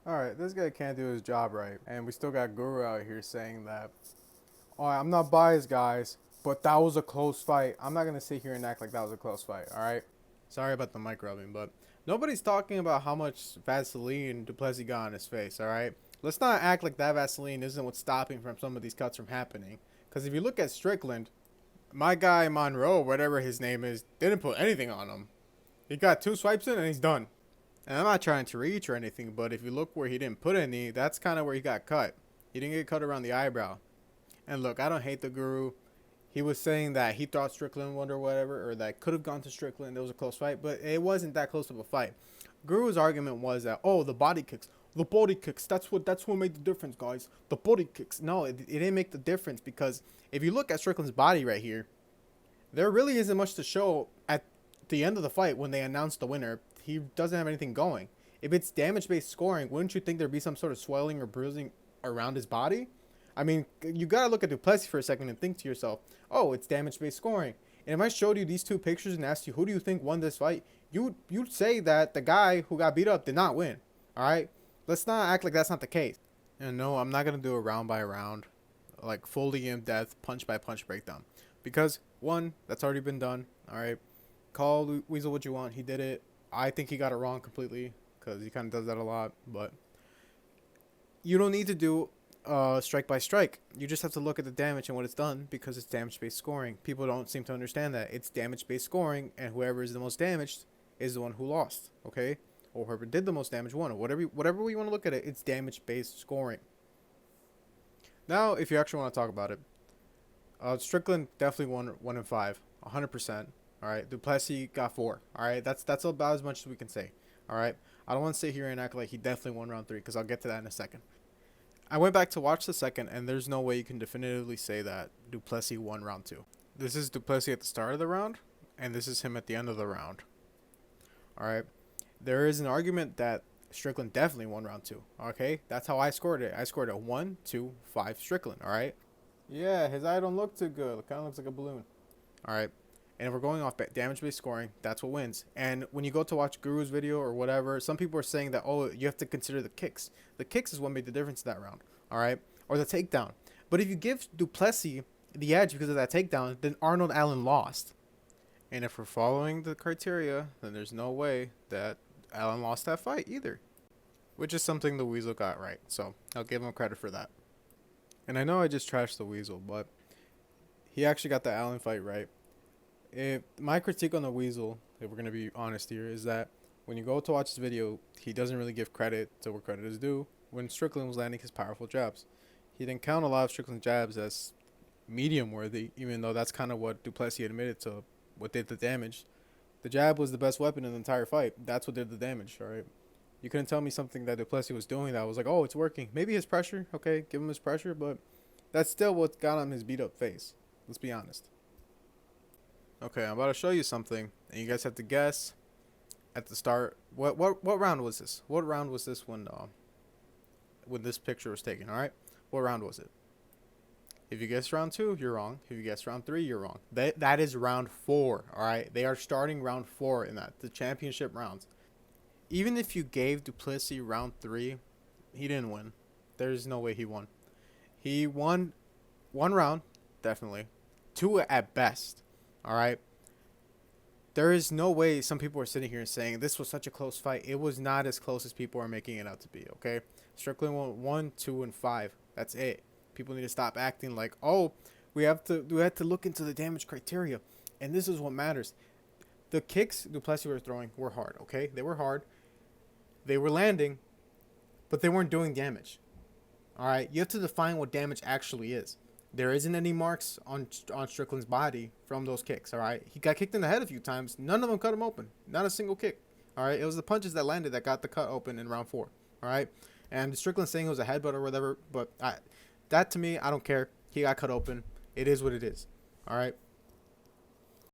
Alright, this guy can't do his job right. And we still got Guru out here saying that, alright, I'm not biased, guys, but that was a close fight. I'm not going to sit here and act like that was a close fight, alright? Sorry about the mic rubbing, but nobody's talking about how much Vaseline Duplessis got on his face, alright? Let's not act like that Vaseline isn't what's stopping from some of these cuts from happening. Because if you look at Strickland, my guy Monroe, whatever his name is, didn't put anything on him. He got 2 swipes in and he's done. And I'm not trying to reach or anything, but if you look where he didn't put any, that's kind of where he got cut. He didn't get cut around the eyebrow. And look, I don't hate the Guru. He was saying that he thought Strickland won or whatever, or that could have gone to Strickland. It was a close fight, but it wasn't that close of a fight. Guru's argument was that, oh, the body kicks. The body kicks. That's what made the difference, guys. The body kicks. No, it didn't make the difference, because if you look at Strickland's body right here, there really isn't much to show at the end of the fight when they announce the winner. He doesn't have anything going. If it's damage-based scoring, wouldn't you think there'd be some sort of swelling or bruising around his body? I mean, you gotta look at Duplessis for a second and think to yourself, oh, it's damage-based scoring. And if I showed you these 2 pictures and asked you, who do you think won this fight? You'd say that the guy who got beat up did not win. All right? Let's not act like that's not the case. And no, I'm not gonna do a round by round, like fully in-depth, punch-by-punch breakdown. Because, 1, that's already been done. All right? Call Weasel what you want. He did it. I think he got it wrong completely, because he kind of does that a lot. But you don't need to do strike by strike. You just have to look at the damage and what it's done, because it's damage-based scoring. People don't seem to understand that. It's damage-based scoring, and whoever is the most damaged is the one who lost, okay? Or whoever did the most damage won. Or whatever we want to look at it, it's damage-based scoring. Now, if you actually want to talk about it, Strickland definitely won 1 in 5, 100%. All right, Duplessis got 4. All right, that's about as much as we can say. All right, I don't want to sit here and act like he definitely won round 3, because I'll get to that in a second. I went back to watch the second, and there's no way you can definitively say that Duplessis won round 2. This is Duplessis at the start of the round, and this is him at the end of the round. All right, there is an argument that Strickland definitely won round 2. Okay, that's how I scored it. I scored a 1, 2, 5 Strickland. All right. Yeah, his eye don't look too good. It kind of looks like a balloon. All right. And if we're going off damage-based scoring, that's what wins. And when you go to watch Guru's video or whatever, some people are saying that, oh, you have to consider the kicks. The kicks is what made the difference in that round, all right? Or the takedown. But if you give Duplessis the edge because of that takedown, then Arnold Allen lost. And if we're following the criteria, then there's no way that Allen lost that fight either. Which is something the Weasel got right. So I'll give him credit for that. And I know I just trashed the Weasel, but he actually got the Allen fight right. My critique on the Weasel, if we're going to be honest here, is that when you go to watch this video, he doesn't really give credit to where credit is due when Strickland was landing his powerful jabs. He didn't count a lot of Strickland's jabs as medium worthy, even though that's kind of what Duplessis admitted to what did the damage. The jab was the best weapon in the entire fight. That's what did the damage, all right? You couldn't tell me something that Duplessis was doing that was like, oh, it's working. Maybe his pressure, okay, give him his pressure, but that's still what got him his beat-up face. Let's be honest. Okay, I'm about to show you something, and you guys have to guess at the start. What round was this? What round was this when this picture was taken? All right, what round was it? If you guess round 2, you're wrong. If you guess round 3, you're wrong. That is round 4. All right, they are starting round 4 in the championship rounds. Even if you gave Duplessis round 3, he didn't win. There's no way he won. He won 1 round, definitely. 2 at best. All right. There is no way some people are sitting here saying this was such a close fight. It was not as close as people are making it out to be. Okay. Strickland won 1, 2, and 5. That's it. People need to stop acting like, oh, we have to look into the damage criteria, and this is what matters. The kicks Duplessis was throwing were hard. Okay, they were hard. They were landing, but they weren't doing damage. All right. You have to define what damage actually is. There isn't any marks on Strickland's body from those kicks, all right? He got kicked in the head a few times. None of them cut him open. Not a single kick, all right? It was the punches that landed that got the cut open in round 4, all right? And Strickland saying it was a headbutt or whatever, but that to me, I don't care. He got cut open. It is what it is, all right?